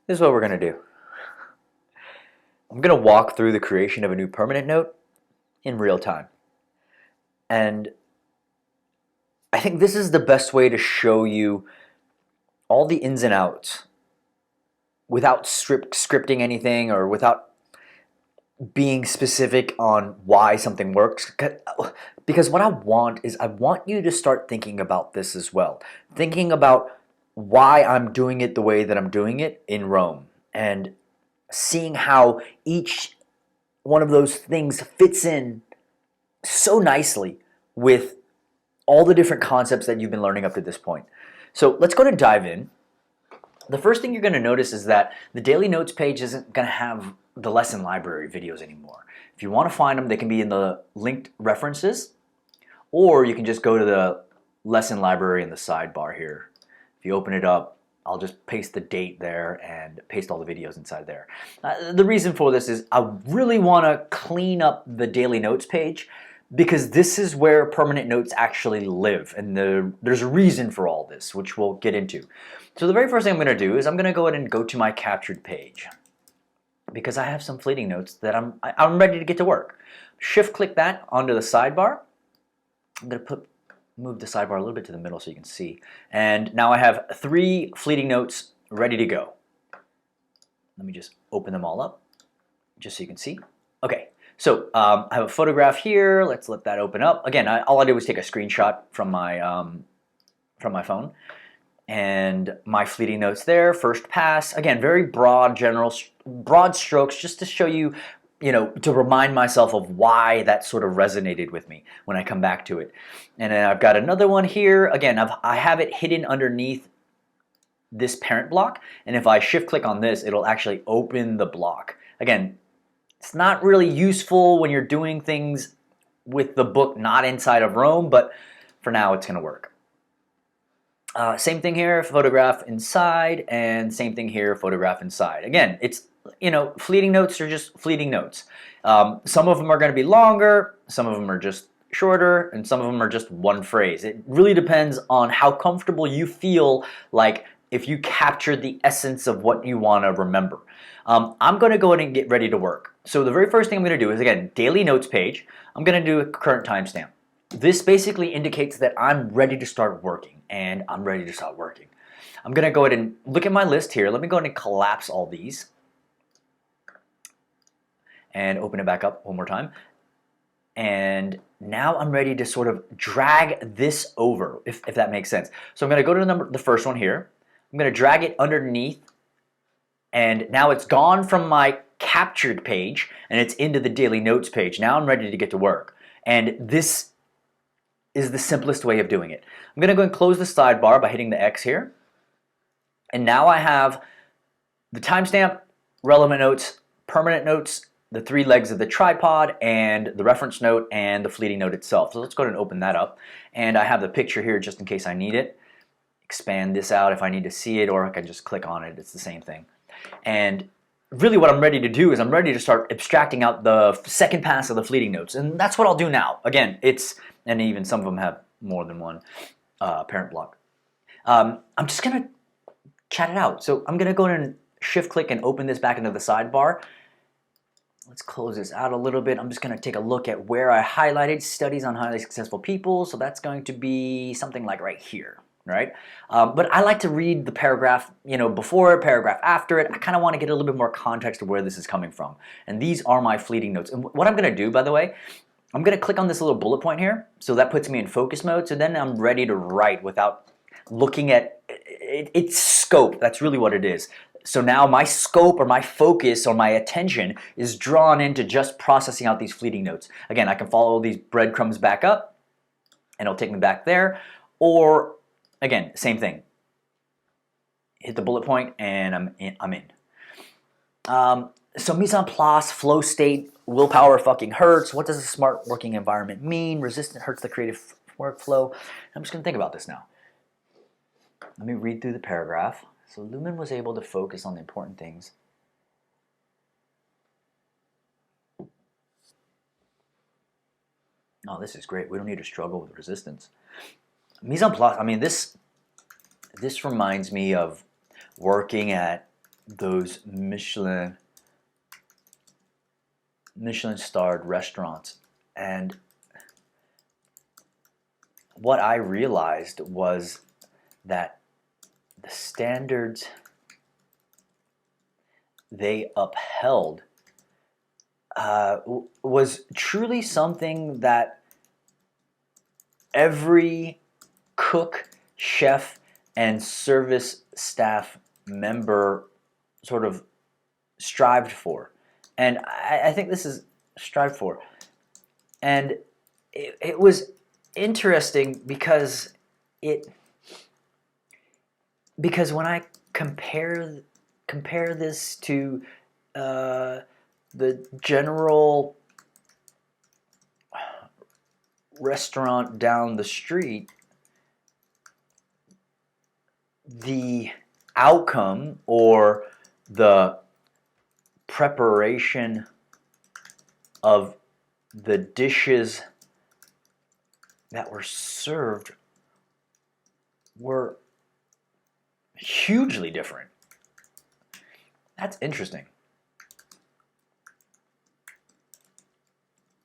This is what we're going to do. I'm going to walk through the creation of a new permanent note in real time. And I think this is the best way to show you all the ins and outs without scripting anything or without being specific on why something works. Because what I want is I want you to start thinking about this as well. Thinking about why I'm doing it the way that I'm doing it in Rome and seeing how each one of those things fits in so nicely with all the different concepts that you've been learning up to this point. So let's go to dive in. The first thing you're going to notice is that the daily notes page isn't going to have the lesson library videos anymore. If you want to find them, they can be in the linked references, or you can just go to the lesson library in the sidebar here. If you open it up, I'll just paste the date there and paste all the videos inside there. The reason for this is I really want to clean up the daily notes page because this is where permanent notes actually live, and there's a reason for all this, which we'll get into. So the very first thing I'm going to do is I'm going to go ahead and go to my captured page because I have some fleeting notes that I'm ready to get to work. Shift click that onto the sidebar. I'm going to move the sidebar a little bit to the middle so you can see. And now I have 3 fleeting notes ready to go. Let me just open them all up just so you can see. Okay, so I have a photograph here. Let's let that open up. Again, all I did was take a screenshot from my phone. And my fleeting notes there, first pass. Again, very broad, broad strokes just to show you, to remind myself of why that sort of resonated with me when I come back to it. And then I've got another one here. Again, I have it hidden underneath this parent block. And if I shift click on this, it'll actually open the block. Again, it's not really useful when you're doing things with the book not inside of Rome, but for now it's going to work. Same thing here, photograph inside, and same thing here, photograph inside. Again, it's, fleeting notes are just fleeting notes. Some of them are going to be longer, some of them are just shorter, and some of them are just one phrase. It really depends on how comfortable you feel, like if you captured the essence of what you want to remember. I'm going to go ahead and get ready to work. So the very first thing I'm going to do is, again, daily notes page. I'm going to do a current timestamp. This basically indicates that I'm ready to start working, and I'm ready to start working. I'm going to go ahead and look at my list here. Let me go ahead and collapse all these and open it back up one more time. And now I'm ready to sort of drag this over, if that makes sense. So I'm going to go to the first one here. I'm going to drag it underneath, and now it's gone from my captured page, and it's into the daily notes page. Now I'm ready to get to work. And this is the simplest way of doing it. I'm going to go and close the sidebar by hitting the X here. And now I have the timestamp, relevant notes, permanent notes, the 3 legs of the tripod, and the reference note, and the fleeting note itself. So let's go ahead and open that up. And I have the picture here just in case I need it. Expand this out if I need to see it, or I can just click on it. It's the same thing. And really what I'm ready to do is I'm ready to start abstracting out the second pass of the fleeting notes. And that's what I'll do now. Again, and even some of them have more than one parent block. I'm just going to chat it out. So I'm going to go ahead and shift click and open this back into the sidebar. Let's close this out a little bit. I'm just going to take a look at where I highlighted studies on highly successful people. So that's going to be something like right here, right? But I like to read the paragraph, before it, paragraph after it. I kind of want to get a little bit more context of where this is coming from. And these are my fleeting notes. And what I'm going to do, by the way, I'm going to click on this little bullet point here. So that puts me in focus mode. So then I'm ready to write without looking at its scope. That's really what it is. So now my scope or my focus or my attention is drawn into just processing out these fleeting notes. Again, I can follow these breadcrumbs back up and it'll take me back there. Or again, same thing. Hit the bullet point and I'm in. So mise en place, flow state, willpower fucking hurts. What does a smart working environment mean? Resistant hurts the creative workflow. I'm just going to think about this now. Let me read through the paragraph. So Luhmann was able to focus on the important things. Oh, this is great. We don't need to struggle with resistance. Mise en place, this reminds me of working at those Michelin starred restaurants, and what I realized was that the standards they upheld was truly something that every cook, chef, and service staff member sort of strived for. And I think this is strived for. And it was interesting because when I compare this to the general restaurant down the street, the outcome or the preparation of the dishes that were served were hugely different. That's interesting.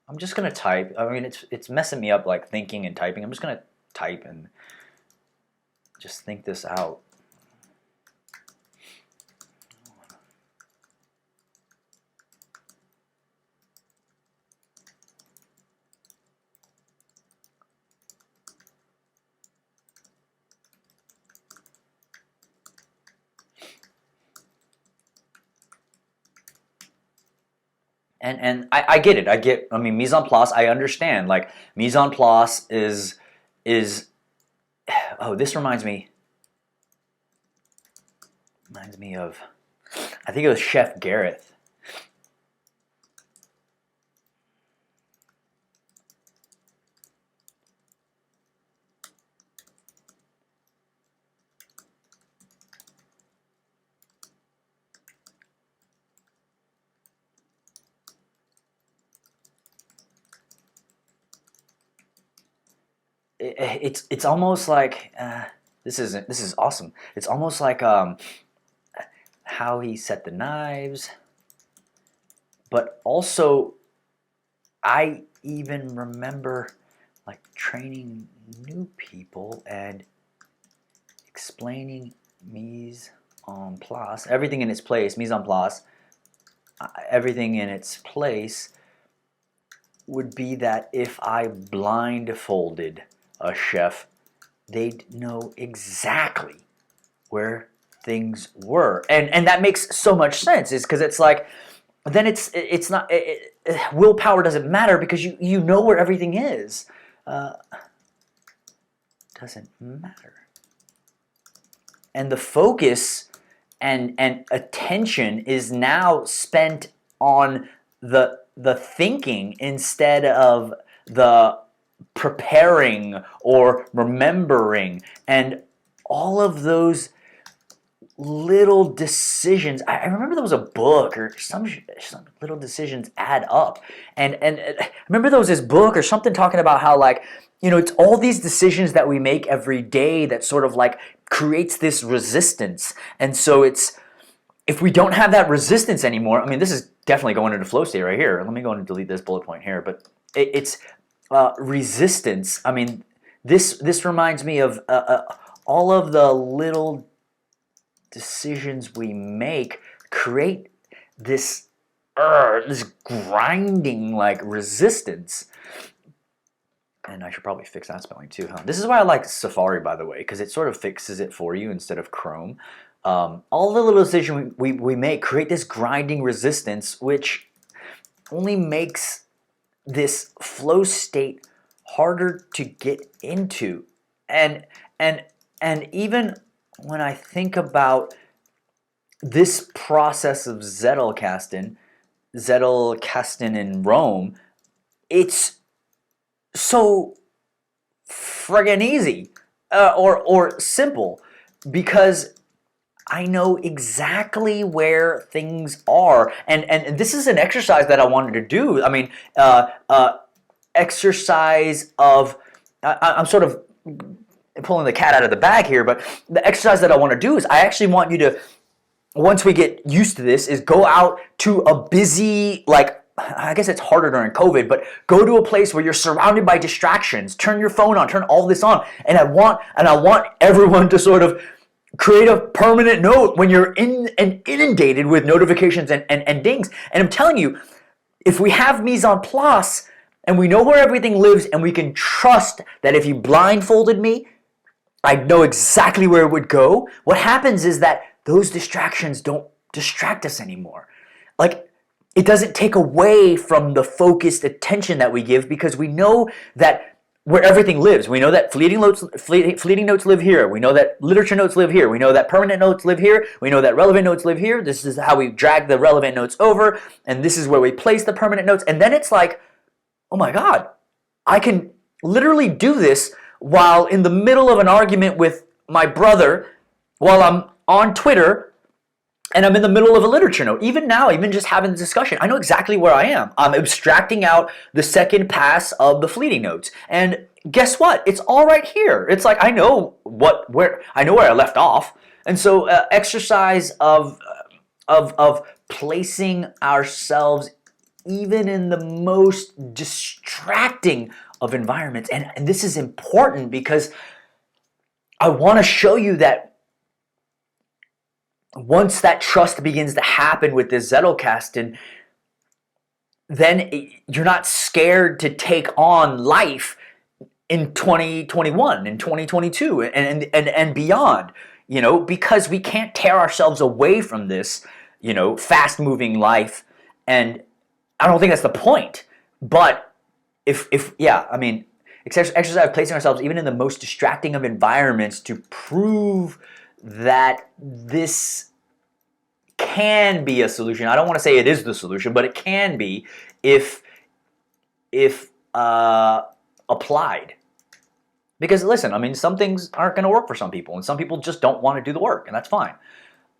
I'm just gonna type. I mean, it's messing me up, like thinking and typing. I'm just gonna type and just think this out. And I get it. I mean, mise en place. I understand. Like mise en place is. Oh, this reminds me of. I think it was Chef Gareth. It's almost like this is awesome. It's almost like how he set the knives, but also I even remember like training new people and explaining mise en place, everything in its place, mise en place, everything in its place would be that if I blindfolded a chef, they'd know exactly where things were, and that makes so much sense. Is because it's like then it's not willpower doesn't matter because you know where everything is. Doesn't matter, and the focus and attention is now spent on the thinking instead of the preparing or remembering, and all of those little decisions. I remember there was a book or some little decisions add up, and I remember there was this book or something talking about how like it's all these decisions that we make every day that sort of like creates this resistance, and so it's if we don't have that resistance anymore. I mean, this is definitely going into flow state right here. Let me go and delete this bullet point here, but it's resistance. I mean, this reminds me of all of the little decisions we make create this grinding like resistance. And I should probably fix that spelling too, huh? This is why I like Safari, by the way, because it sort of fixes it for you instead of Chrome. All the little decisions we make create this grinding resistance, which only makes this flow state harder to get into. And even when I think about this process of Zettelgasten in Rome, it's so friggin' easy or simple because I know exactly where things are, and this is an exercise that I wanted to do. I mean, exercise of I'm sort of pulling the cat out of the bag here, but the exercise that I want to do is I actually want you to once we get used to this, is go out to a busy, like, I guess it's harder during COVID, but go to a place where you're surrounded by distractions. Turn your phone on, turn all this on. And I want everyone to sort of create a permanent note when you're inundated with notifications and dings. And I'm telling you, if we have mise en place and we know where everything lives and we can trust that if you blindfolded me, I know exactly where it would go, what happens is that those distractions don't distract us anymore. Like, it doesn't take away from the focused attention that we give, because we know that where everything lives. We know that fleeting notes live here. We know that literature notes live here. We know that permanent notes live here. We know that relevant notes live here. This is how we drag the relevant notes over, and this is where we place the permanent notes. And then it's like, oh my God, I can literally do this while in the middle of an argument with my brother, while I'm on Twitter, and I'm in the middle of a literature note. Even now, even just having the discussion, I know exactly where I am. I'm abstracting out the second pass of the fleeting notes. And guess what? It's all right here. It's like I know where I left off. And so exercise of placing ourselves even in the most distracting of environments. And this is important because I want to show you that once that trust begins to happen with this Zettelgasten, then you're not scared to take on life in 2021, in 2022, and beyond, because we can't tear ourselves away from this, fast-moving life. And I don't think that's the point. But exercise of placing ourselves even in the most distracting of environments to prove that this can be a solution. I don't want to say it is the solution, but it can be if applied. Because listen, some things aren't going to work for some people, and some people just don't want to do the work, and that's fine.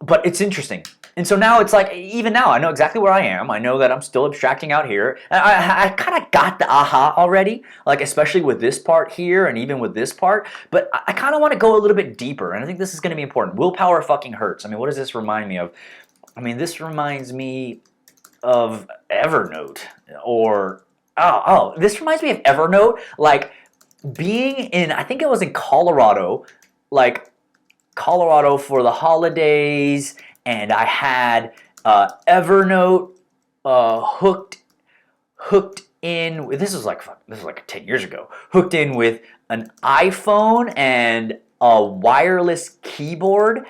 But it's interesting. And so now it's like, even now, I know exactly where I am. I know that I'm still abstracting out here. And I kind of got the aha already, like especially with this part here and even with this part. But I kind of want to go a little bit deeper, and I think this is going to be important. Willpower fucking hurts. What does this remind me of? This reminds me of Evernote. Or, this reminds me of Evernote. Like, being in, I think it was in Colorado, for the holidays, and I had Evernote hooked in. This was like 10 years ago. Hooked in with an iPhone and a wireless keyboard,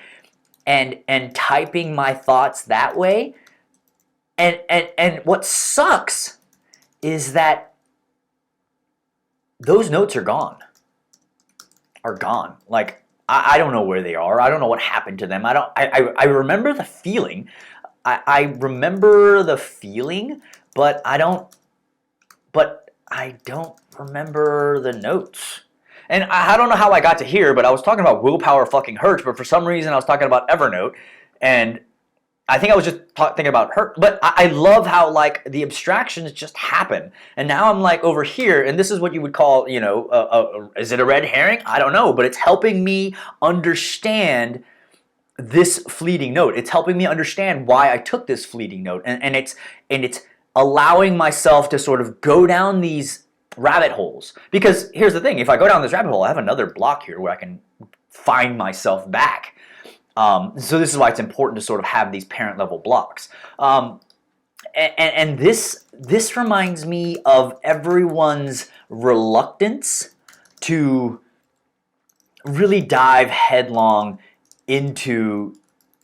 and typing my thoughts that way. And what sucks is that those notes are gone. Like, I don't know where they are. I don't know what happened to them. I remember the feeling. I remember the feeling, but I don't remember the notes. And I don't know how I got to here, but I was talking about willpower fucking hurts, but for some reason I was talking about Evernote, and I think I was just thinking about hurt. But I love how, like, the abstractions just happen. And now I'm like over here, and this is what you would call, is it a red herring? I don't know, but it's helping me understand this fleeting note. It's helping me understand why I took this fleeting note, and it's allowing myself to sort of go down these rabbit holes. Because here's the thing: if I go down this rabbit hole, I have another block here where I can find myself back. So this is why it's important to sort of have these parent level blocks. And this reminds me of everyone's reluctance to really dive headlong into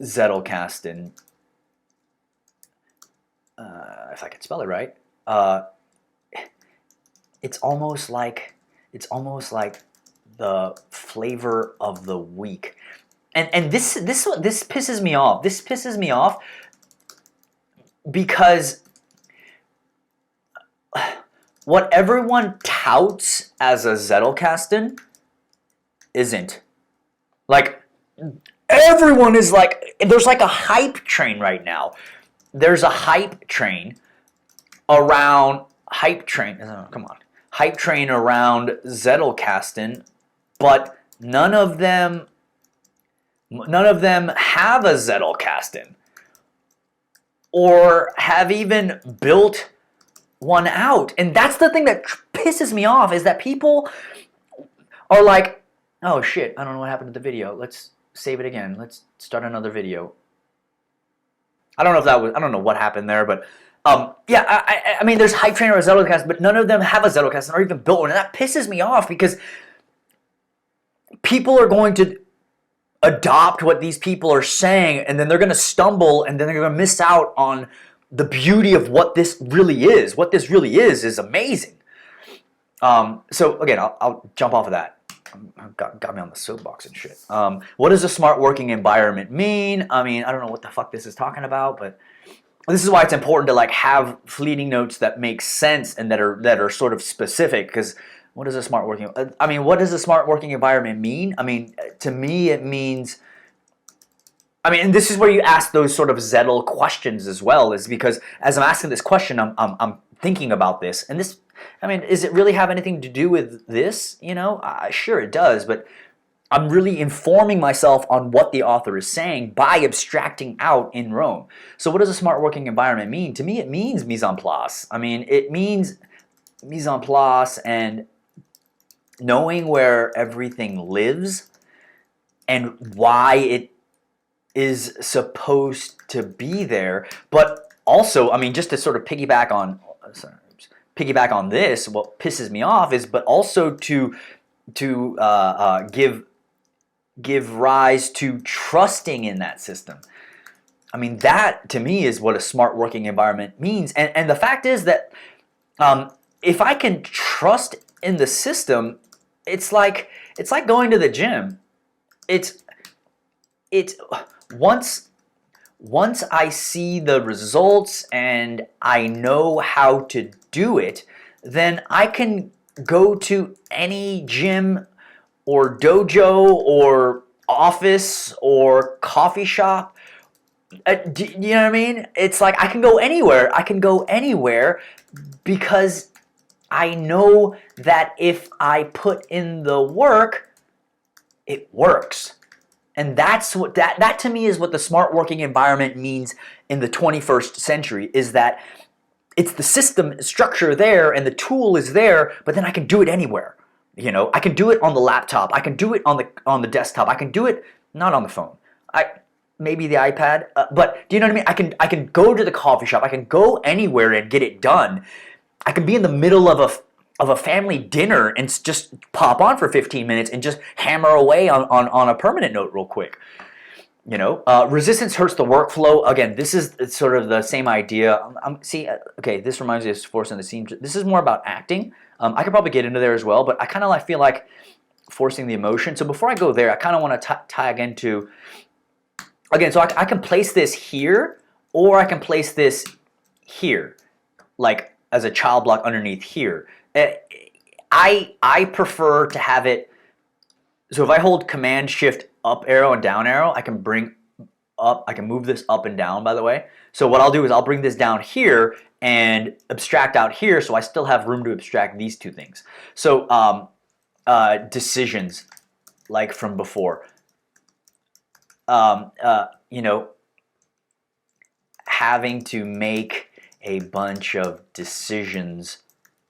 Zettelgasten. If I can spell it right, it's almost like the flavor of the week. And this pisses me off. This pisses me off because what everyone touts as a Zettelgasten isn't. Like, everyone is like, there's like a hype train right now. There's a hype train around Zettelgasten, but none of them None of them have a Zettelgasten or have even built one out. And that's the thing that pisses me off, is that people are like, oh shit, I don't know what happened to the video. Let's save it again. Let's start another video. I don't know if that was, I don't know what happened there, but yeah, I mean, there's Hype Train or a Zettelgasten, but none of them have a Zettelgasten or even built one. And that pisses me off, because people are going to adopt what these people are saying, and then they're going to stumble, and then they're going to miss out on the beauty of what this really is. What this really is amazing. So again, I'll jump off of that. Got me on the soapbox and shit. What does a smart working environment mean? I mean, I don't know what the fuck this is talking about, but this is why it's important to like have fleeting notes that make sense and that are sort of specific. Because what is a smart working? I mean, what does a smart working environment mean? I mean, to me, it means. I mean, and this is where you ask those sort of Zettel questions as well, is because as I'm asking this question, I'm thinking about this, and this. I mean, does it really have anything to do with this? You know, sure it does, but I'm really informing myself on what the author is saying by abstracting out in Rome. So what does a smart working environment mean? To me, it means mise en place. I mean, it means mise en place and knowing where everything lives and why it is supposed to be there. But also, I mean, just to sort of piggyback on this, what pisses me off is, but also to give rise to trusting in that system. I mean, that to me is what a smart working environment means. And the fact is that if I can trust in the system, it's like going to the gym. It's once I see the results and I know how to do it, then I can go to any gym or dojo or office or coffee shop. You know what I mean? It's like I can go anywhere. I can go anywhere because I know that if I put in the work, it works. And that's what that to me is what the smart working environment means in the 21st century, is that it's the system structure there and the tool is there, but then I can do it anywhere. You know, I can do it on the laptop, I can do it on the desktop, I can do it not on the phone. Maybe the iPad, but do you know what I mean? I can go to the coffee shop, I can go anywhere and get it done. I can be in the middle of a family dinner and just pop on for 15 minutes and just hammer away on a permanent note real quick. You know, resistance hurts the workflow. Again, this is sort of the same idea. Okay, this reminds me of forcing the scene. This is more about acting. I could probably get into there as well, but I kind of feel like forcing the emotion. So before I go there, I kind of want to tag into, again, so I can place this here, or I can place this here, like as a child block underneath here. I prefer to have it, so if I hold Command Shift up arrow and down arrow, I can bring up, I can move this up and down, by the way. So what I'll do is I'll bring this down here and abstract out here, so I still have room to abstract these two things. So decisions, like from before. You know, having to make a bunch of decisions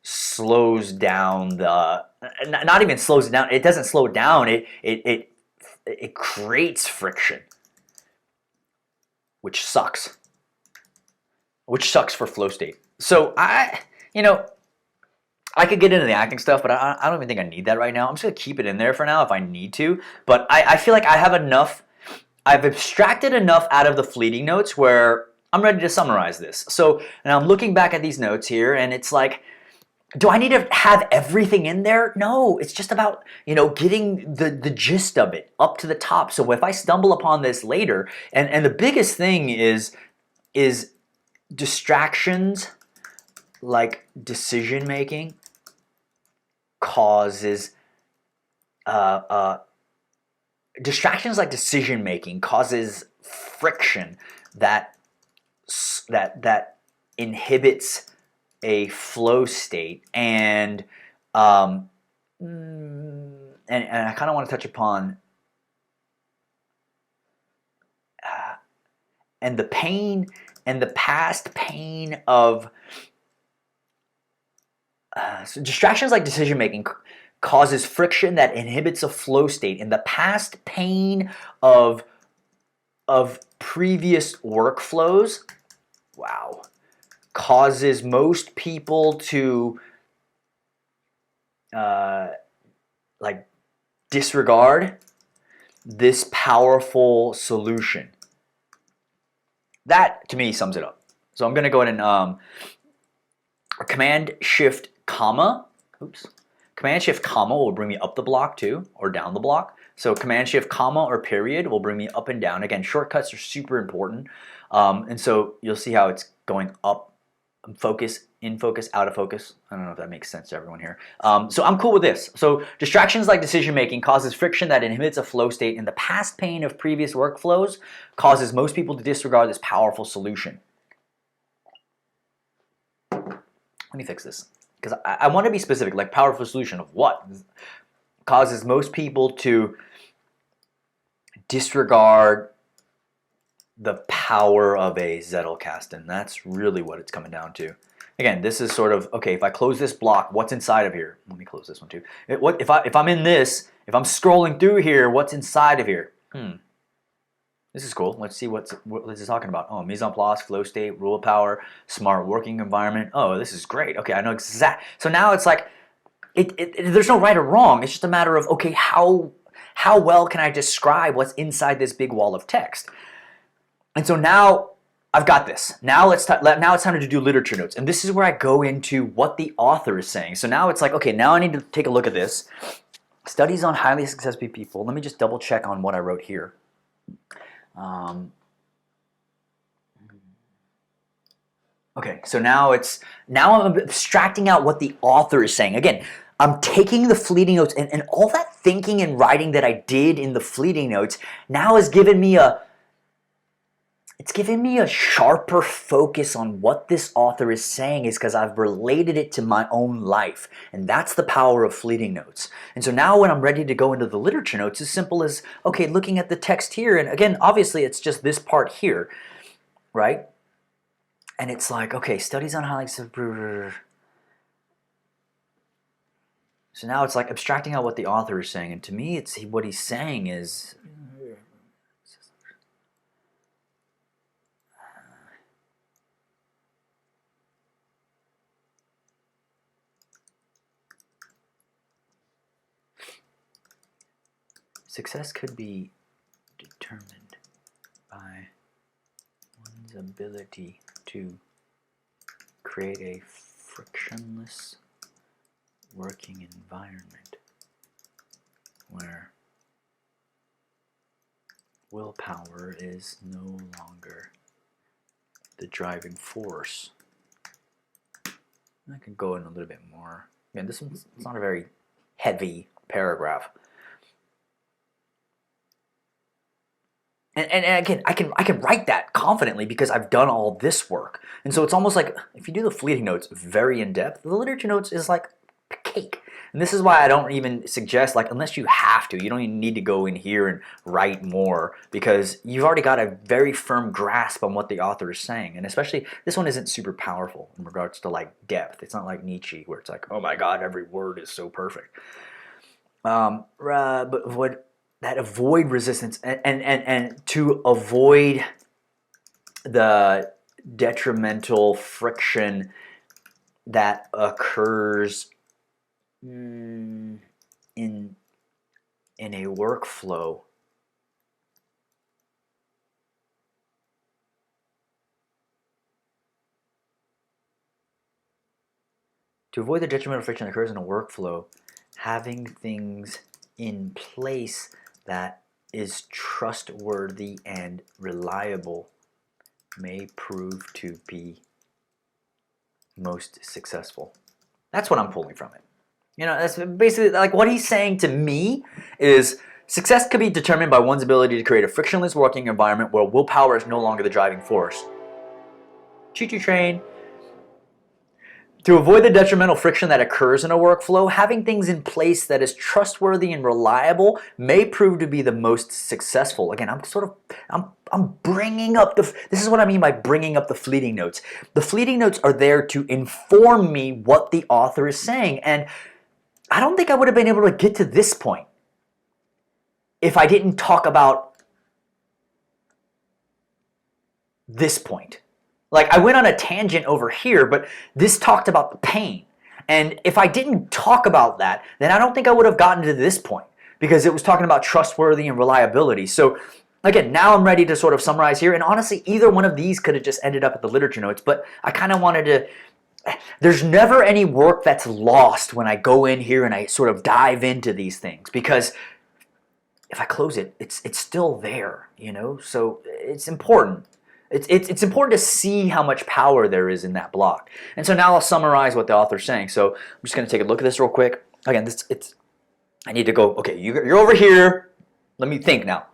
slows down the, not even slows it down, it doesn't slow it down, it creates friction, which sucks for flow state. So you know, I could get into the acting stuff, but I don't even think I need that right now. I'm just gonna keep it in there for now if I need to, but I feel like I have enough, I've abstracted enough out of the fleeting notes where I'm ready to summarize this. So now I'm looking back at these notes here, and it's like, do I need to have everything in there? No, it's just about, you know, getting the gist of it up to the top. So if I stumble upon this later, and the biggest thing is distractions, like decision making, causes distractions like decision making causes friction that inhibits a flow state, and I kind of want to touch upon and the pain and the past pain of so distractions like decision making causes friction that inhibits a flow state, and the past pain of previous workflows, wow, causes most people to like disregard this powerful solution. That to me sums it up. So I'm going to go ahead and Command Shift comma. Oops. Command Shift comma will bring me up the block too, or down the block. So Command Shift comma or period will bring me up and down. Again, shortcuts are super important, and so you'll see how it's going up, focus, in focus, out of focus. I don't know if that makes sense to everyone here. So I'm cool with this. So distractions like decision making causes friction that inhibits a flow state, and the past pain of previous workflows causes most people to disregard this powerful solution. Let me fix this, because I want to be specific, like powerful solution of what? Causes most people to disregard the power of a Zettelgasten. That's really what it's coming down to. Again, this is sort of, okay, if I close this block, what's inside of here? Let me close this one too. What if I'm in this, if I'm scrolling through here, what's inside of here? This is cool. Let's see what this is talking about. Oh, mise en place, flow state, rule of power, smart working environment. Oh, this is great. Okay, I know exact. So now it's like, there's no right or wrong. It's just a matter of, okay, how well can I describe what's inside this big wall of text? And so now I've got this. Now it's time to do literature notes. And this is where I go into what the author is saying. So now it's like, okay, now I need to take a look at this. Studies on highly successful people. Let me just double check on what I wrote here. Okay, so now I'm abstracting out what the author is saying. Again, I'm taking the fleeting notes, and all that thinking and writing that I did in the fleeting notes now has given me a sharper focus on what this author is saying, is because I've related it to my own life. And that's the power of fleeting notes. And so now when I'm ready to go into the literature notes, as simple as, okay, looking at the text here, and again, obviously it's just this part here, right? And it's like, okay, studies on highly... So now it's like abstracting out what the author is saying. And to me, what he's saying is... Success could be determined by one's ability to create a frictionless working environment where willpower is no longer the driving force. I can go in a little bit more. Again, this one's not a very heavy paragraph. And again, I can write that confidently because I've done all this work. And so it's almost like, if you do the fleeting notes very in depth, the literature notes is like cake. And this is why I don't even suggest, like, unless you have to, you don't even need to go in here and write more, because you've already got a very firm grasp on what the author is saying. And especially, this one isn't super powerful in regards to like depth. It's not like Nietzsche where it's like, oh my God, every word is so perfect. But what... that avoid resistance and to avoid the detrimental friction that occurs in a workflow. To avoid the detrimental friction that occurs in a workflow, having things in place that is trustworthy and reliable may prove to be most successful. That's what I'm pulling from it. You know, that's basically like what he's saying to me is success could be determined by one's ability to create a frictionless working environment where willpower is no longer the driving force. Choo-choo train. To avoid the detrimental friction that occurs in a workflow, having things in place that is trustworthy and reliable may prove to be the most successful. Again, I'm bringing up this is what I mean by bringing up the fleeting notes. The fleeting notes are there to inform me what the author is saying, and I don't think I would have been able to get to this point if I didn't talk about this point. Like, I went on a tangent over here, but this talked about the pain. And if I didn't talk about that, then I don't think I would have gotten to this point, because it was talking about trustworthy and reliability. So again, now I'm ready to sort of summarize here. And honestly, either one of these could have just ended up at the literature notes, but I kind of wanted to... There's never any work that's lost when I go in here and I sort of dive into these things, because if I close it, it's still there, you know? So it's important. It's important to see how much power there is in that block. And so now I'll summarize what the author's saying. So I'm just going to take a look at this real quick. Again, I need to go, okay, you're over here. Let me think now.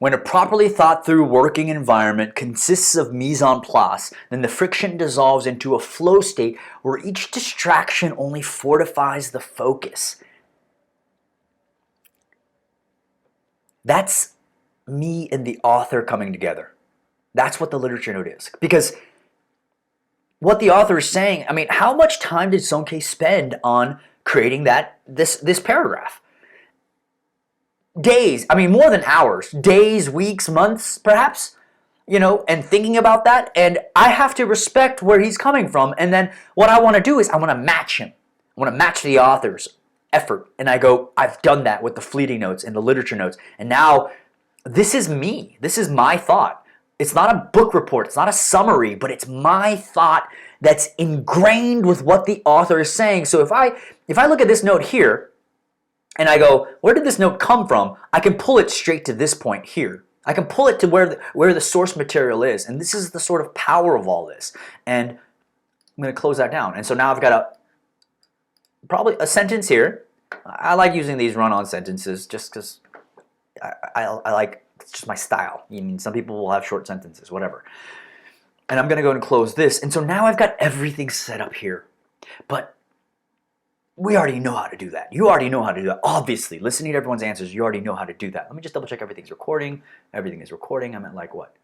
When a properly thought through working environment consists of mise en place, then the friction dissolves into a flow state where each distraction only fortifies the focus. That's me and the author coming together. That's what the literature note is. Because what the author is saying, I mean, how much time did Sonke spend on creating this paragraph? Days, I mean, more than hours, days, weeks, months, perhaps, you know, and thinking about that. And I have to respect where he's coming from. And then what I want to do is I want to match him. I want to match the author's effort. And I go, I've done that with the fleeting notes and the literature notes. And now this is me. This is my thought. It's not a book report. It's not a summary, but it's my thought that's ingrained with what the author is saying. So if I look at this note here, and I go, where did this note come from? I can pull it straight to this point here. I can pull it to where the source material is. And this is the sort of power of all this. And I'm going to close that down. And so now I've got probably a sentence here. I like using these run-on sentences just because I like, it's just my style. I mean, some people will have short sentences, whatever. And I'm going to go and close this. And so now I've got everything set up here. But we already know how to do that. You already know how to do that. Obviously, listening to everyone's answers, you already know how to do that. Let me just double check everything's recording. Everything is recording. I'm at like what?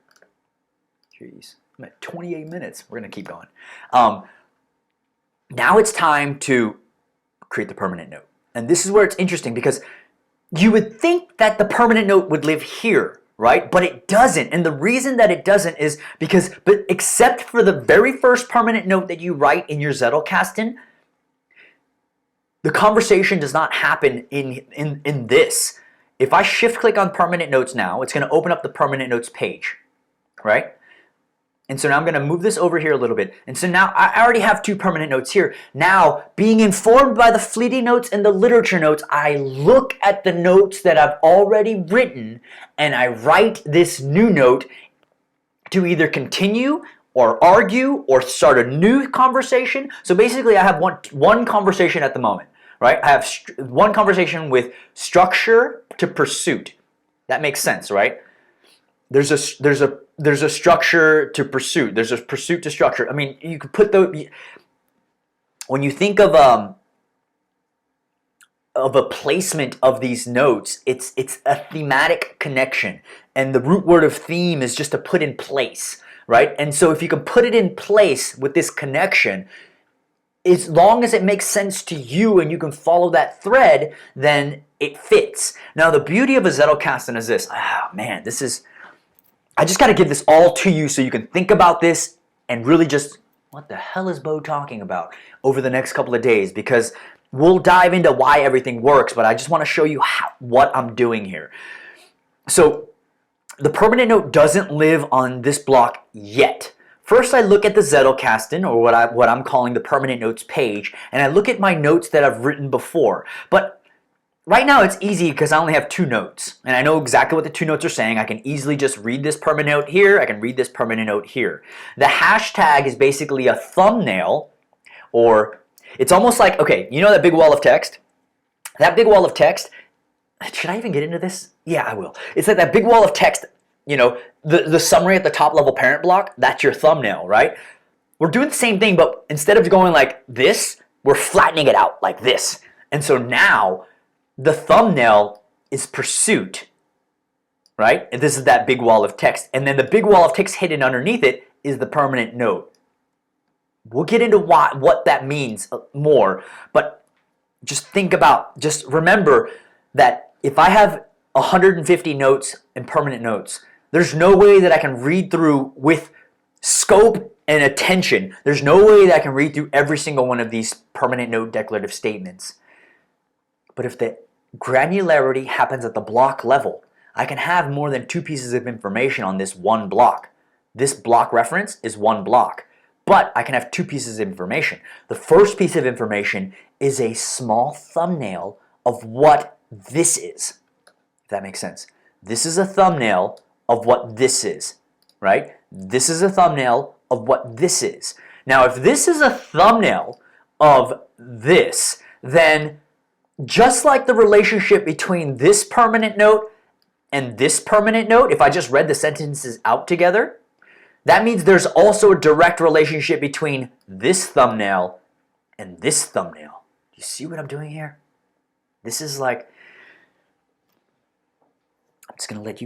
Jeez. I'm at 28 minutes. We're going to keep going. Now it's time to create the permanent note. And this is where it's interesting, because you would think that the permanent note would live here, right? But it doesn't. And the reason that it doesn't is because, but except for the very first permanent note that you write in your Zettelgasten, the conversation does not happen in this. If I shift click on permanent notes now, it's going to open up the permanent notes page, right? And so now I'm going to move this over here a little bit. And so now I already have two permanent notes here. Now, being informed by the fleeting notes and the literature notes, I look at the notes that I've already written and I write this new note to either continue or argue or start a new conversation. So basically I have one conversation at the moment, right? I have one conversation with structure to pursuit. That makes sense, right? There's a structure to pursuit. There's a pursuit to structure. I mean, you could put when you think of a placement of these notes, it's a thematic connection. And the root word of theme is just to put in place. Right? And so if you can put it in place with this connection, as long as it makes sense to you and you can follow that thread, then it fits. Now, the beauty of a Zettelgasten is this. Man, this is, I just got to give this all to you so you can think about this and really just, what the hell is Bo talking about over the next couple of days? Because we'll dive into why everything works, but I just want to show you what I'm doing here. So the permanent note doesn't live on this block yet. First, I look at the Zettelgasten, or what I'm calling the permanent notes page, and I look at my notes that I've written before. But right now it's easy because I only have 2 notes, and I know exactly what the 2 notes are saying. I can easily just read this permanent note here, I can read this permanent note here. The hashtag is basically a thumbnail, or it's almost like, okay, you know that big wall of text? That big wall of text, should I even get into this? Yeah, I will. It's like that big wall of text, you know, the summary at the top level parent block, that's your thumbnail, right? We're doing the same thing, but instead of going like this, we're flattening it out like this. And so now the thumbnail is pursuit, right? And this is that big wall of text. And then the big wall of text hidden underneath it is the permanent note. We'll get into what that means more, but just remember that if I have 150 notes and permanent notes, there's no way that I can read through with scope and attention. There's no way that I can read through every single one of these permanent note declarative statements. But if the granularity happens at the block level, I can have more than 2 pieces of information on this one block. This block reference is one block, but I can have 2 pieces of information. The first piece of information is a small thumbnail of what this is, if that makes sense. This is a thumbnail of what this is, right? This is a thumbnail of what this is. Now, if this is a thumbnail of this, then just like the relationship between this permanent note and this permanent note, if I just read the sentences out together, that means there's also a direct relationship between this thumbnail and this thumbnail. Do you see what I'm doing here? This is like, I'm going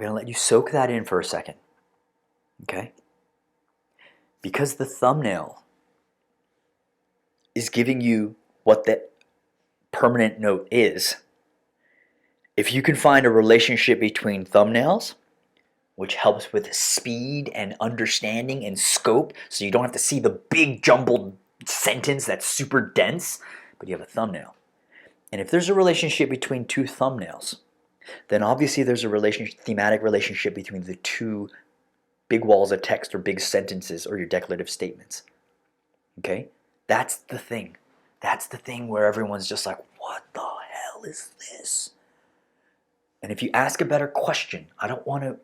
to let you soak that in for a second. Okay? Because the thumbnail is giving you what that permanent note is. If you can find a relationship between thumbnails, which helps with speed and understanding and scope, so you don't have to see the big jumbled sentence that's super dense, but you have a thumbnail. And if there's a relationship between 2 thumbnails, then obviously there's a thematic relationship between the 2 big walls of text or big sentences or your declarative statements. Okay? That's the thing. That's the thing where everyone's just like, what the hell is this? And if you ask a better question, I don't want to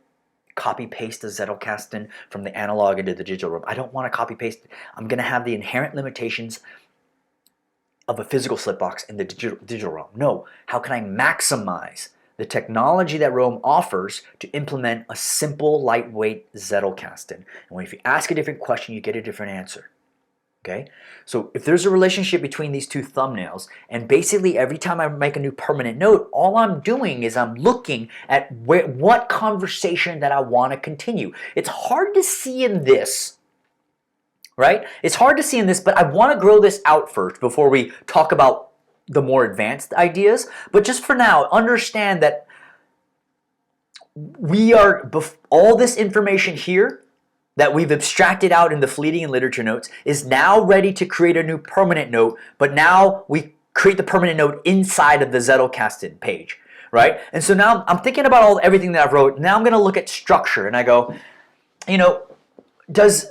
copy paste the Zettelgasten from the analog into the digital realm. I don't want to copy paste. I'm going to have the inherent limitations of a physical slip box in the digital realm. No, how can I maximize the technology that Rome offers to implement a simple, lightweight Zettelgasten? And if you ask a different question, you get a different answer. Okay? So if there's a relationship between these 2 thumbnails, and basically every time I make a new permanent note, all I'm doing is I'm looking at what conversation that I want to continue. It's hard to see in this, right? It's hard to see in this, but I want to grow this out first before we talk about the more advanced ideas. But just for now, understand that all this information here that we've abstracted out in the fleeting and literature notes is now ready to create a new permanent note, but now we create the permanent note inside of the Zettelgasten page, right? And so now I'm thinking about everything that I've wrote. Now I'm going to look at structure, and I go, you know, does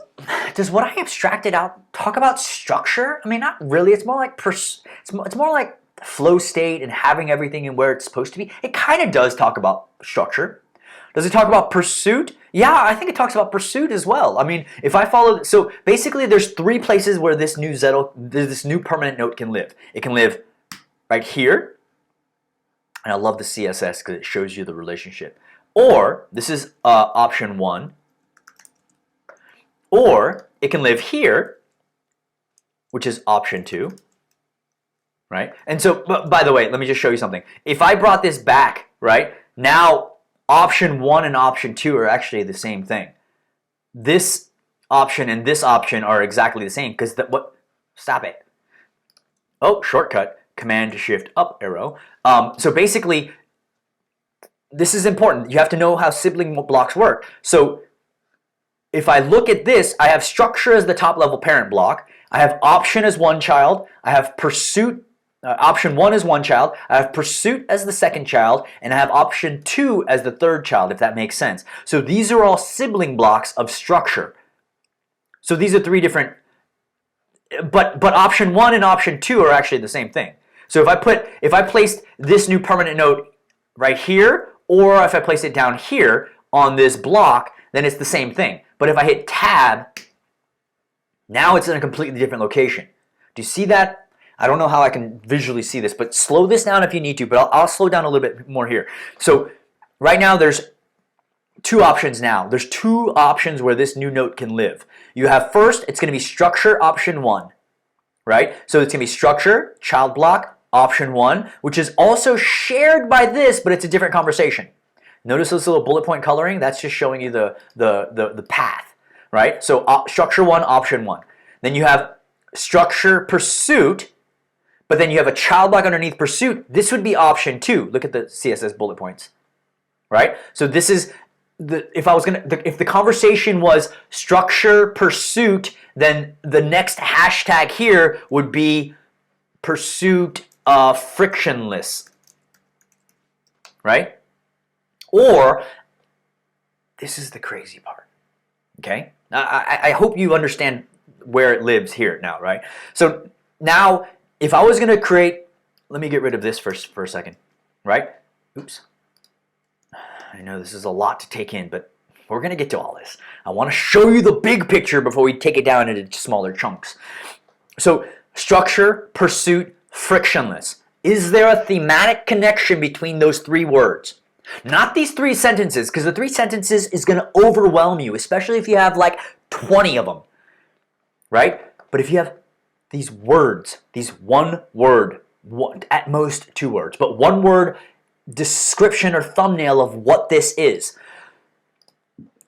what I abstracted out talk about structure? I mean, not really. It's more like it's more like flow state and having everything in where it's supposed to be. It kind of does talk about structure. Does it talk about pursuit? Yeah, I think it talks about pursuit as well. I mean, if I follow, so basically there's 3 places where this new permanent note can live. It can live right here, and I love the CSS because it shows you the relationship. Or, this is option 1, or it can live here, which is option 2, right? And so, by the way, let me just show you something. If I brought this back, right, now option 1 and option 2 are actually the same thing. This option and this option are exactly the same because what? Stop it. Oh, shortcut. Command Shift up arrow. So basically, this is important. You have to know how sibling blocks work. So if I look at this, I have structure as the top level parent block. I have option as one child. I have pursuit. Option 1 is one child. I have pursuit as the second child, and I have option 2 as the third child, if that makes sense. So these are all sibling blocks of structure. So these are three different, but option 1 and option 2 are actually the same thing. So if I placed this new permanent node right here, or if I place it down here on this block, then it's the same thing. But if I hit tab, now it's in a completely different location. Do you see that? I don't know how I can visually see this, but slow this down if you need to, but I'll slow down a little bit more here. So right now there's two options now. There's two options where this new note can live. You have first, it's going to be structure option 1, right? So it's going to be structure, child block, option 1, which is also shared by this, but it's a different conversation. Notice this little bullet point coloring? That's just showing you the path, right? So structure 1, option 1. Then you have structure pursuit, but then you have a child block underneath pursuit. This would be option 2. Look at the CSS bullet points, right? So this is if the conversation was structure pursuit, then the next hashtag here would be pursuit frictionless, right? Or this is the crazy part. Okay, I hope you understand where it lives here now, right? So now, if I was going to create, let me get rid of this for a second, right? Oops. I know this is a lot to take in, but we're going to get to all this. I want to show you the big picture before we take it down into smaller chunks. So structure, pursuit, frictionless. Is there a thematic connection between those three words? Not these three sentences, because the three sentences is going to overwhelm you, especially if you have like 20 of them, right? But if you have these words, these one word, at most 2 words, but 1 word description or thumbnail of what this is.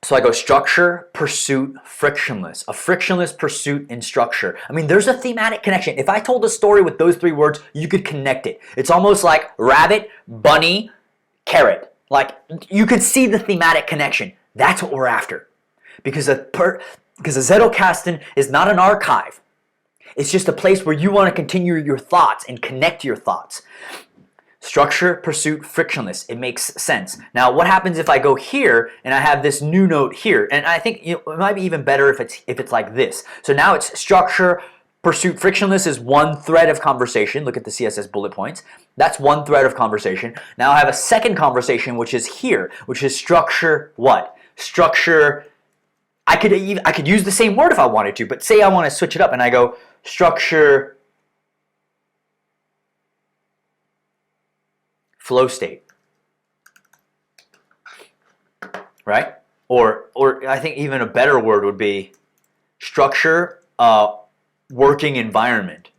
So I go structure, pursuit, frictionless. A frictionless pursuit in structure. I mean, there's a thematic connection. If I told a story with those 3 words, you could connect it. It's almost like rabbit, bunny, carrot. Like, you could see the thematic connection. That's what we're after. Because a Zettelgasten is not an archive. It's just a place where you want to continue your thoughts and connect your thoughts. Structure, pursuit, frictionless. It makes sense. Now, what happens if I go here and I have this new note here? And I think it might be even better if it's like this. So now it's structure, pursuit, frictionless is 1 thread of conversation. Look at the CSS bullet points. That's 1 thread of conversation. Now I have a second conversation, which is here, which is structure what? Structure. I could use the same word if I wanted to, but say I want to switch it up and I go structure flow state, right? Or I think even a better word would be structure working environment.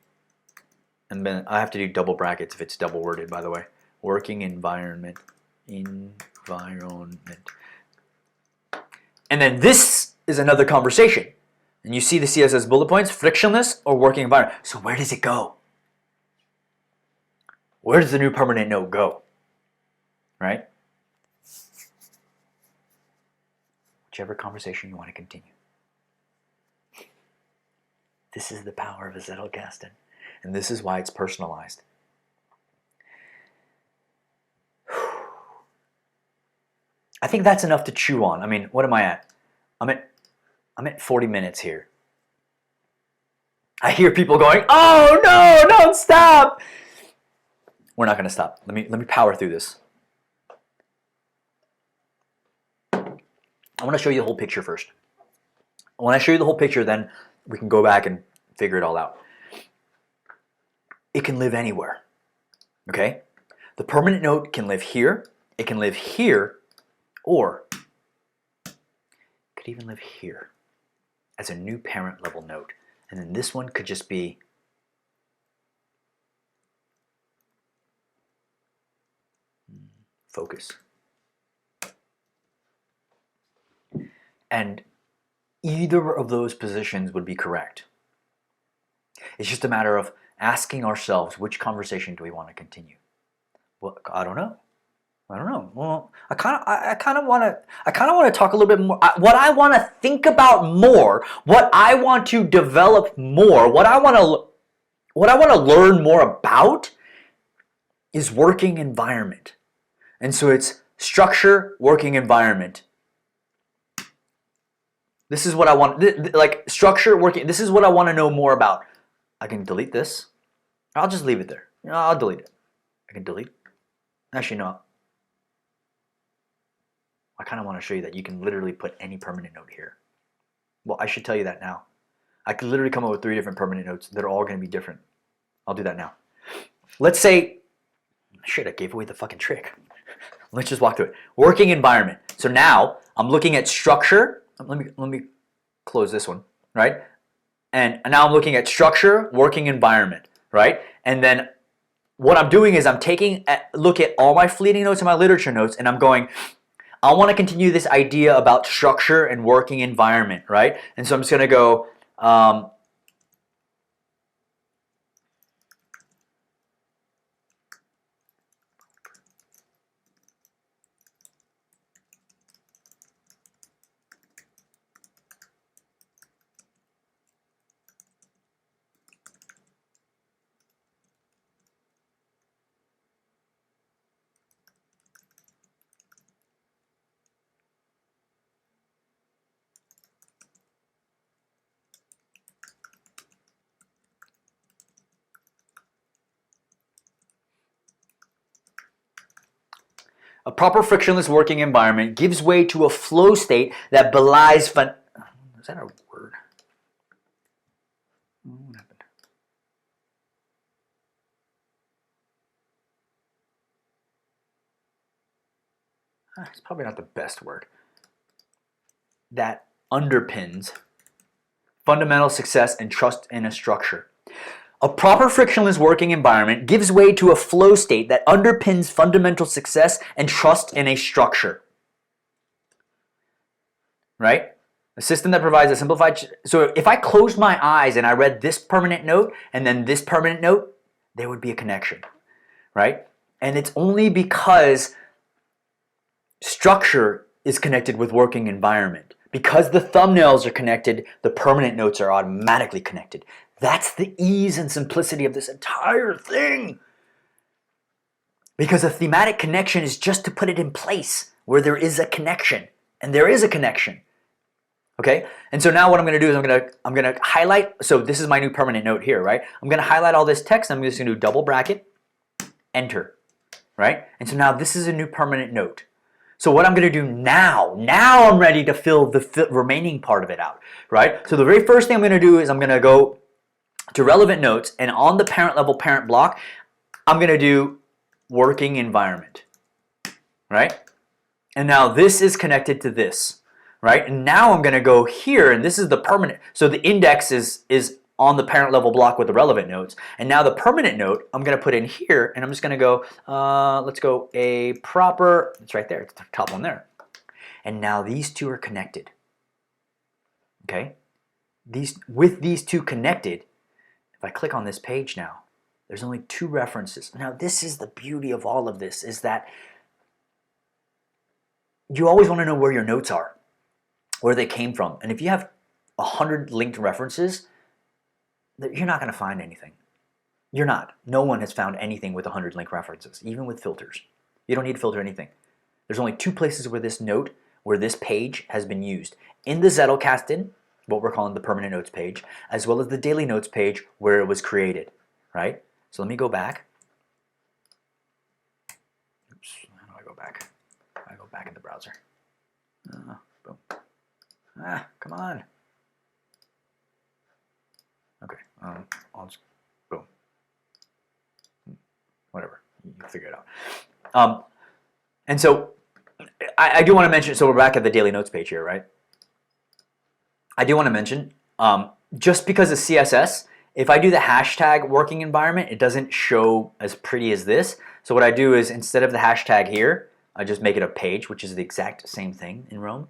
And then I have to do double brackets if it's double worded, by the way. Working environment. And then this is another conversation. And you see the CSS bullet points, frictionless or working environment. So where does it go? Where does the new permanent node go? Right? Whichever conversation you want to continue. This is the power of a Zettelgasten. And this is why it's personalized. I think that's enough to chew on. I mean, what am I at? I'm at 40 minutes here. I hear people going, "Oh no, don't stop!" We're not going to stop. Let me power through this. I want to show you the whole picture first. When I show you the whole picture, then we can go back and figure it all out. It can live anywhere. Okay? The permanent node can live here. It can live here, or it could even live here as a new parent level node. And then this one could just be focus. And either of those positions would be correct. It's just a matter of asking ourselves, which conversation do we want to continue? Well, I don't know. Well, I kind of want to talk a little bit more. What I want to think about more, what I want to develop more, what I want to learn more about is working environment. And so it's structure, working environment. This is what I want, like structure, working. This is what I want to know more about. I can delete this. I'll just leave it there. I'll delete it. I can delete. Actually, no. I kind of want to show you that you can literally put any permanent note here. Well, I should tell you that now. I could literally come up with 3 different permanent notes that are all going to be different. I'll do that now. Let's say, shit, I gave away the fucking trick. Let's just walk through it. Working environment. So now I'm looking at structure. Let me close this one, right? And now I'm looking at structure, working environment, right? And then what I'm doing is I'm taking a look at all my fleeting notes and my literature notes, and I'm going, I want to continue this idea about structure and working environment, right? And so I'm just going to go, a proper frictionless working environment gives way to a flow state that belies is that a word? What happened? It's probably not the best word. That underpins fundamental success and trust in a structure. A proper frictionless working environment gives way to a flow state that underpins fundamental success and trust in a structure. Right? A system that provides a simplified... So if I closed my eyes and I read this permanent note and then this permanent note, there would be a connection. Right? And it's only because structure is connected with working environment. Because the thumbnails are connected, the permanent notes are automatically connected. That's the ease and simplicity of this entire thing. Because a thematic connection is just to put it in place where there is a connection. And there is a connection. Okay? And so now what I'm going to do is I'm going to highlight. So this is my new permanent note here, right? I'm going to highlight all this text. I'm just going to do double bracket, enter. Right? And so now this is a new permanent note. So what I'm going to do now I'm ready to fill the remaining part of it out. Right? So the very first thing I'm going to do is I'm going to go to relevant notes, and on the parent level parent block, I'm going to do working environment, right? And now this is connected to this, right? And now I'm going to go here, and this is the permanent. So the index is on the parent level block with the relevant notes, and now the permanent note I'm going to put in here, and I'm just going to go, let's go a proper, it's right there, it's the top one there. And now these two are connected, okay? With these two connected, if I click on this page now, there's only 2 references. Now this is the beauty of all of this, is that you always want to know where your notes are, where they came from. And if you have 100 linked references, you're not going to find anything. You're not. No one has found anything with 100 linked references, even with filters. You don't need to filter anything. There's only 2 places where this note, where this page has been used. In the Zettelgasten, what we're calling the permanent notes page, as well as the daily notes page where it was created, right? So let me go back. Oops, how do I go back? I go back in the browser. Boom. Come on. Okay, I'll just, boom. Whatever, you can figure it out. And so I do want to mention, so we're back at the daily notes page here, right? I do want to mention, just because of CSS, if I do the hashtag working environment, it doesn't show as pretty as this. So what I do is, instead of the hashtag here, I just make it a page, which is the exact same thing in Rome.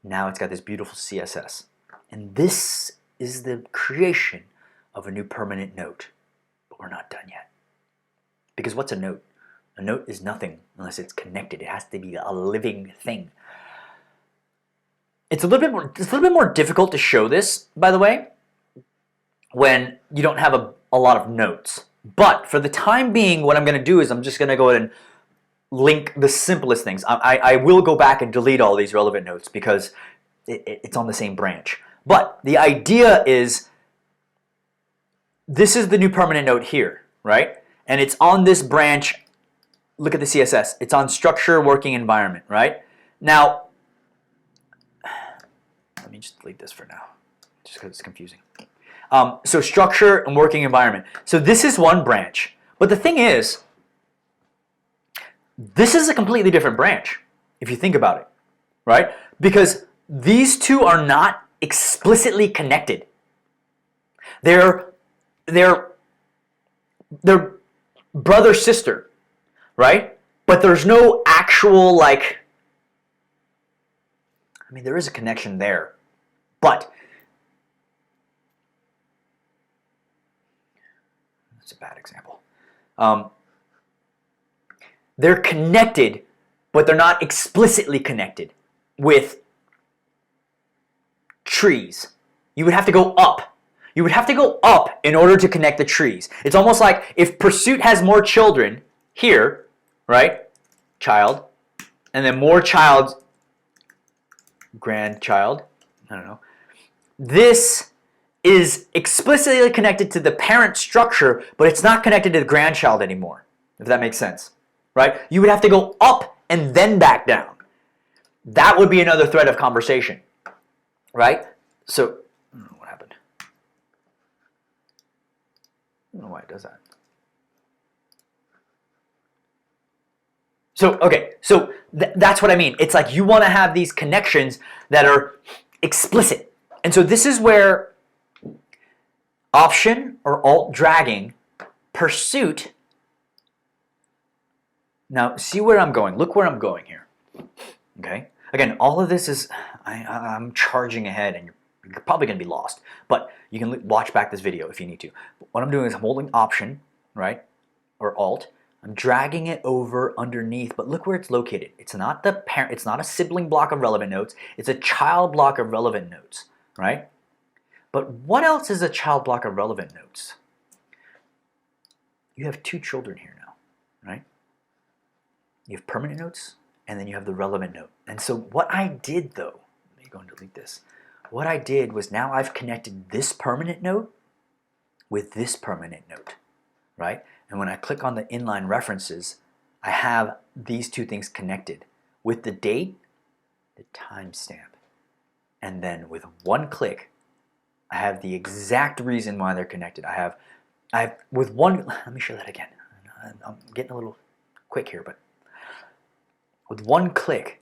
Now it's got this beautiful CSS. And this is the creation of a new permanent note. But we're not done yet. Because what's a note? A note is nothing unless it's connected. It has to be a living thing. It's a little bit more difficult to show this, by the way, when you don't have a lot of notes. But for the time being, what I'm going to do is I'm just going to go ahead and link the simplest things. I will go back and delete all these relevant notes because it's on the same branch. But the idea is this is the new permanent note here, right? And it's on this branch. Look at the CSS. It's on structure, working environment, right? Now, let me just delete this for now, just because it's confusing. So structure and working environment. So this is one branch. But the thing is, this is a completely different branch, if you think about it, right? Because these two are not explicitly connected. They're brother-sister, right? But there's no actual, like, I mean, there is a connection there, but that's a bad example. They're connected, but they're not explicitly connected with trees. You would have to go up. You would have to go up in order to connect the trees. It's almost like if Pursuit has more children here, right? Child, and then more child, grandchild, I don't know. This is explicitly connected to the parent structure, but it's not connected to the grandchild anymore, if that makes sense, right? You would have to go up and then back down. That would be another thread of conversation, right? So, I don't know what happened. I don't know why it does that. So, okay, so that's what I mean. It's like you want to have these connections that are explicit. And so this is where Option or Alt dragging, Pursuit. Now, see where I'm going. Look where I'm going here. Okay? Again, all of this is, I'm charging ahead and you're probably going to be lost. But you can watch back this video if you need to. What I'm doing is I'm holding Option, right? Or Alt. I'm dragging it over underneath, but look where it's located. It's not the parent, it's not a sibling block of relevant notes. It's a child block of relevant notes, right? But what else is a child block of relevant notes? You have two children here now, right? You have permanent notes, and then you have the relevant note. And so what I did though, let me go and delete this. What I did was now I've connected this permanent note with this permanent note, right? And when I click on the inline references, I have these two things connected with the date, the timestamp, and then with one click, I have the exact reason why they're connected. I have with one, let me show that again. I'm getting a little quick here, but with one click,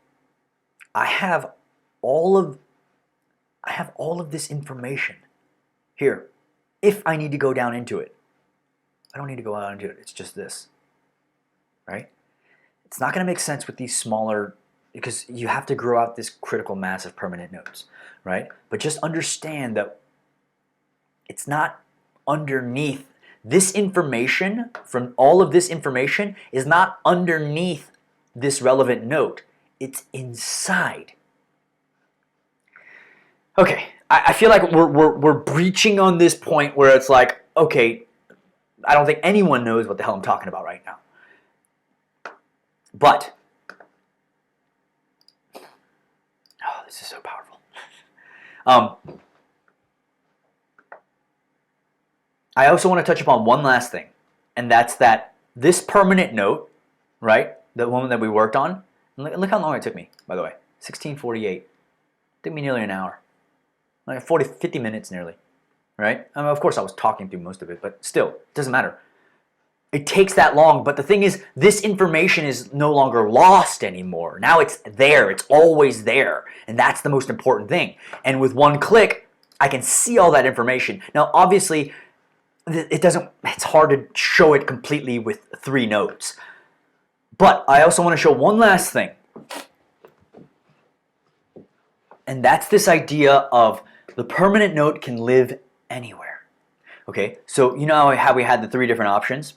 I have all of this information here if I need to go down into it. I don't need to go out into it. It's just this, right? It's not going to make sense with these smaller, because you have to grow out this critical mass of permanent nodes, right? But just understand that it's not underneath. This information, from all of this information, is not underneath this relevant node. It's inside. Okay, I feel like we're breaching on this point where it's like, okay, I don't think anyone knows what the hell I'm talking about right now. But, oh, this is so powerful. I also want to touch upon one last thing, and that's that this permanent note, right, the one that we worked on, look how long it took me, by the way, 1648. It took me nearly an hour, like 50 minutes nearly. Right? I mean, of course, I was talking through most of it, but still, it doesn't matter. It takes that long, but the thing is, this information is no longer lost anymore. Now it's there. It's always there, and that's the most important thing. And with one click, I can see all that information. Now, obviously, it's hard to show it completely with 3 nodes. But I also want to show one last thing, and that's this idea of The permanent note can live anywhere. Okay, so you know how we had the 3 different options,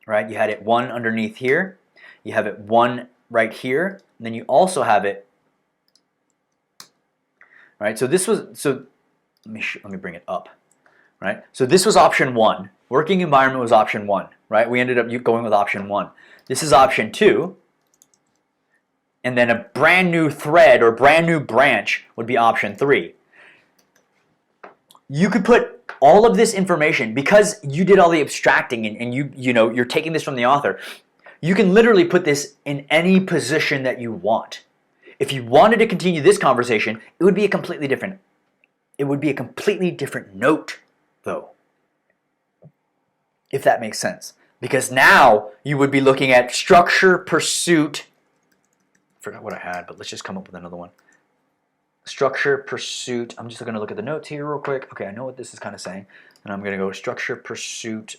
right? You had it 1 underneath here, you have it 1 right here, and then you also have it, right? So this was, so let me bring it up, right? So this was option 1. Working environment was option 1, right? We ended up going with option 1. This is option 2, and then a brand new thread or brand new branch would be option 3. You could put all of this information, because you did all the abstracting and you're taking this from the author, you can literally put this in any position that you want. If you wanted to continue this conversation, it would be a completely different note, though. If that makes sense. Because now you would be looking at structure, pursuit. I forgot what I had, but let's just come up with another one. Structure, pursuit. I'm just going to look at the notes here real quick. Okay, I know what this is kind of saying. And I'm going to go structure, pursuit,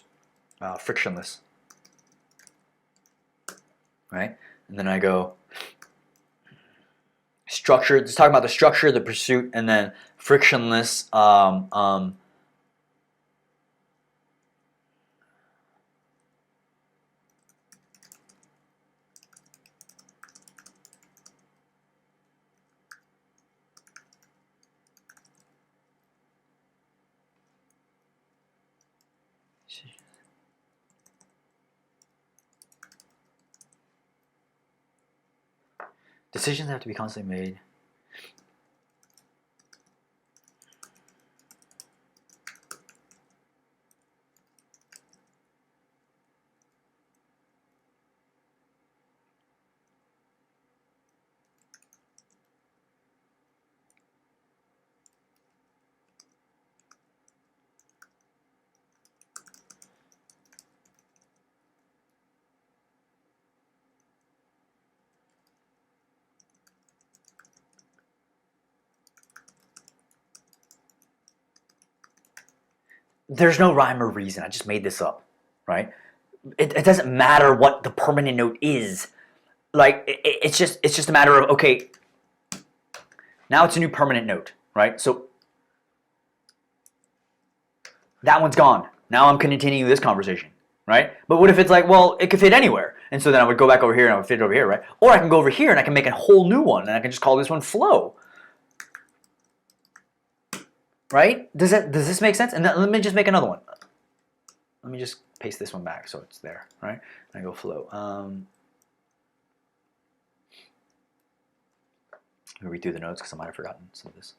frictionless. Right? And then I go structure. It's talking about the structure, the pursuit, and then frictionless. Decisions have to be constantly made. There's no rhyme or reason. I just made this up, right? It doesn't matter what the permanent note is. Like it's just a matter of, okay, now it's a new permanent note, right? So that one's gone. Now I'm continuing this conversation, right? But what if it's like, well, it could fit anywhere, and so then I would go back over here and I would fit it over here, right? Or I can go over here and I can make a whole new one, and I can just call this one flow. Right? Does this make sense? And then let me just make another one. Let me just paste this one back so it's there, right? And I go flow. Let me read through the notes because I might have forgotten some of this.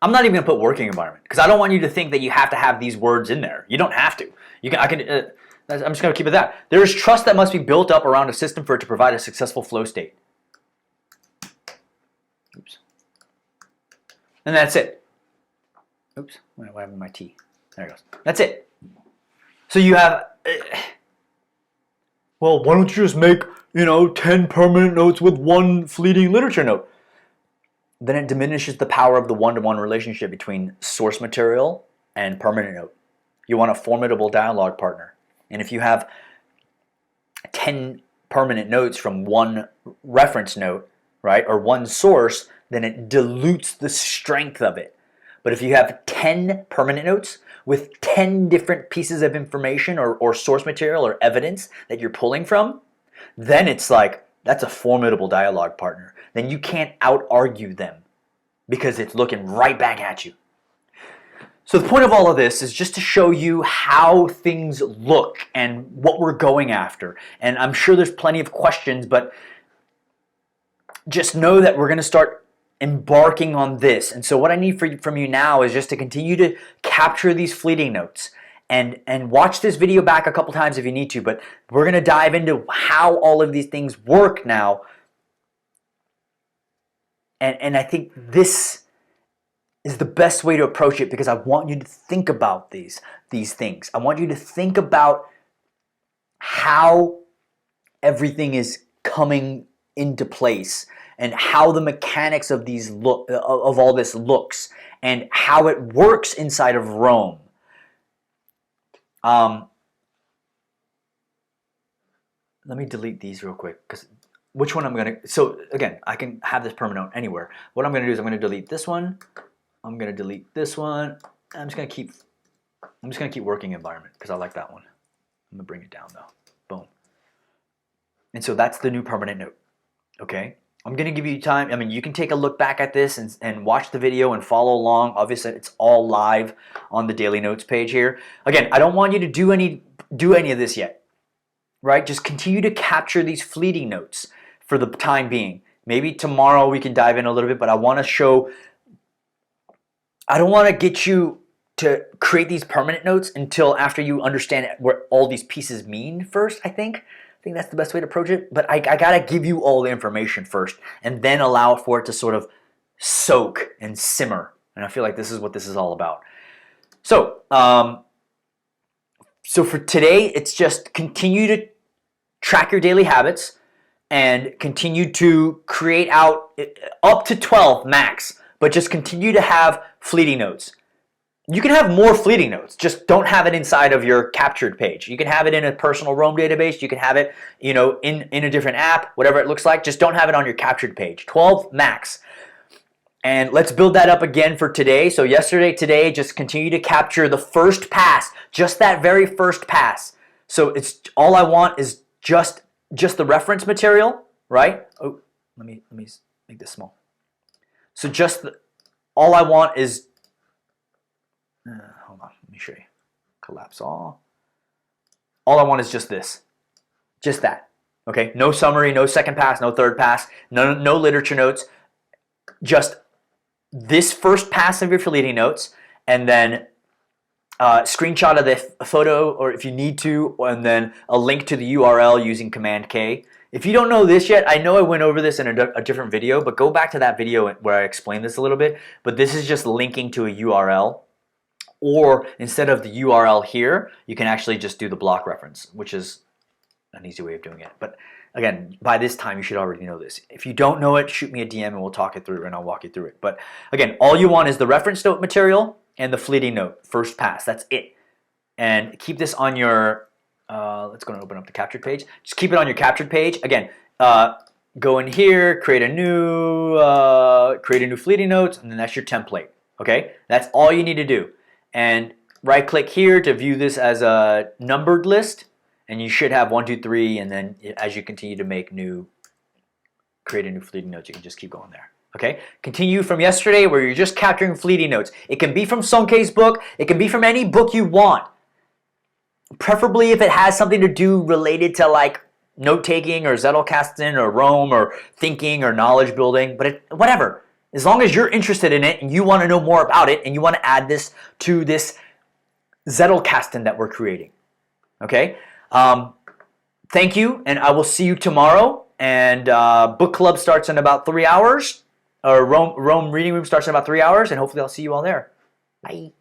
I'm not even going to put working environment because I don't want you to think that you have to have these words in there. You don't have to. You can. I'm just going to keep it that. There is trust that must be built up around a system for it to provide a successful flow state. Oops. And that's it. Oops. What happened to my T? There it goes. That's it. So you have. Well, why don't you just make 10 permanent notes with 1 fleeting literature note? Then it diminishes the power of the one-to-one relationship between source material and permanent note. You want a formidable dialogue partner. And if you have 10 permanent notes from 1 reference note, right, or 1 source, then it dilutes the strength of it. But if you have 10 permanent notes with 10 different pieces of information or source material or evidence that you're pulling from, then it's like, that's a formidable dialogue partner. Then you can't out-argue them because it's looking right back at you. So the point of all of this is just to show you how things look and what we're going after. And I'm sure there's plenty of questions, but just know that we're going to start embarking on this. And so what I need from you now is just to continue to capture these fleeting notes. And watch this video back a couple times if you need to, but we're going to dive into how all of these things work now. And I think this is the best way to approach it, because I want you to think about these things. I want you to think about how everything is coming into place and how the mechanics of all this looks and how it works inside of Rome. Let me delete these real quick, because which one I'm going to... So again, I can have this permanent anywhere. What I'm going to do is I'm going to delete this one. I'm going to delete this one. I'm just going to keep working environment, because I like that one. I'm going to bring it down though. Boom. And so that's the new permanent note. Okay? I'm going to give you time. I mean, you can take a look back at this and watch the video and follow along. Obviously, it's all live on the daily notes page here. Again, I don't want you to do any of this yet. Right? Just continue to capture these fleeting notes for the time being. Maybe tomorrow we can dive in a little bit, but I want to show... I don't want to get you to create these permanent notes until after you understand what all these pieces mean first, I think. I think that's the best way to approach it. But I got to give you all the information first and then allow for it to sort of soak and simmer. And I feel like this is what this is all about. So, so for today, it's just continue to track your daily habits and continue to create out up to 12 max, but just continue to have fleeting notes. You can have more fleeting notes, just don't have it inside of your captured page. You can have it in a personal Roam database. You can have it, you know, in a different app, whatever it looks like. Just don't have it on your captured page. 12 max. And let's build that up again for today. So yesterday, today, just continue to capture the first pass, just that very first pass. So it's all I want is just the reference material, right? Oh, let me make this small. So all I want is, hold on, let me show you. Collapse all. All I want is just this, just that. Okay, no summary, no second pass, no third pass, no literature notes. Just this first pass of your fleeting notes, and then screenshot of the photo, or if you need to, and then a link to the URL using Command K. If you don't know this yet, I know I went over this in a different video, but go back to that video where I explained this a little bit. But this is just linking to a URL. Or instead of the URL here, you can actually just do the block reference, which is an easy way of doing it. But again, by this time, you should already know this. If you don't know it, shoot me a DM and we'll talk it through and I'll walk you through it. But again, all you want is the reference note material and the fleeting note, first pass. That's it. And keep this on your... let's go and open up the captured page. Just keep it on your captured page. Again, go in here, create a new fleeting notes, and then that's your template. Okay, that's all you need to do. And right click here to view this as a numbered list, and you should have 1, 2, 3, and then as you continue to create a new fleeting notes, you can just keep going there. Okay, continue from yesterday where you're just capturing fleeting notes. It can be from Sonke's book. It can be from any book you want. Preferably if it has something to do related to like note-taking or Zettelgasten or Rome or thinking or knowledge building, but whatever. As long as you're interested in it and you want to know more about it and you want to add this to this Zettelgasten that we're creating. Okay? Thank you, and I will see you tomorrow. And book club starts in about 3 hours. Or Rome reading room starts in about 3 hours, and hopefully I'll see you all there. Bye.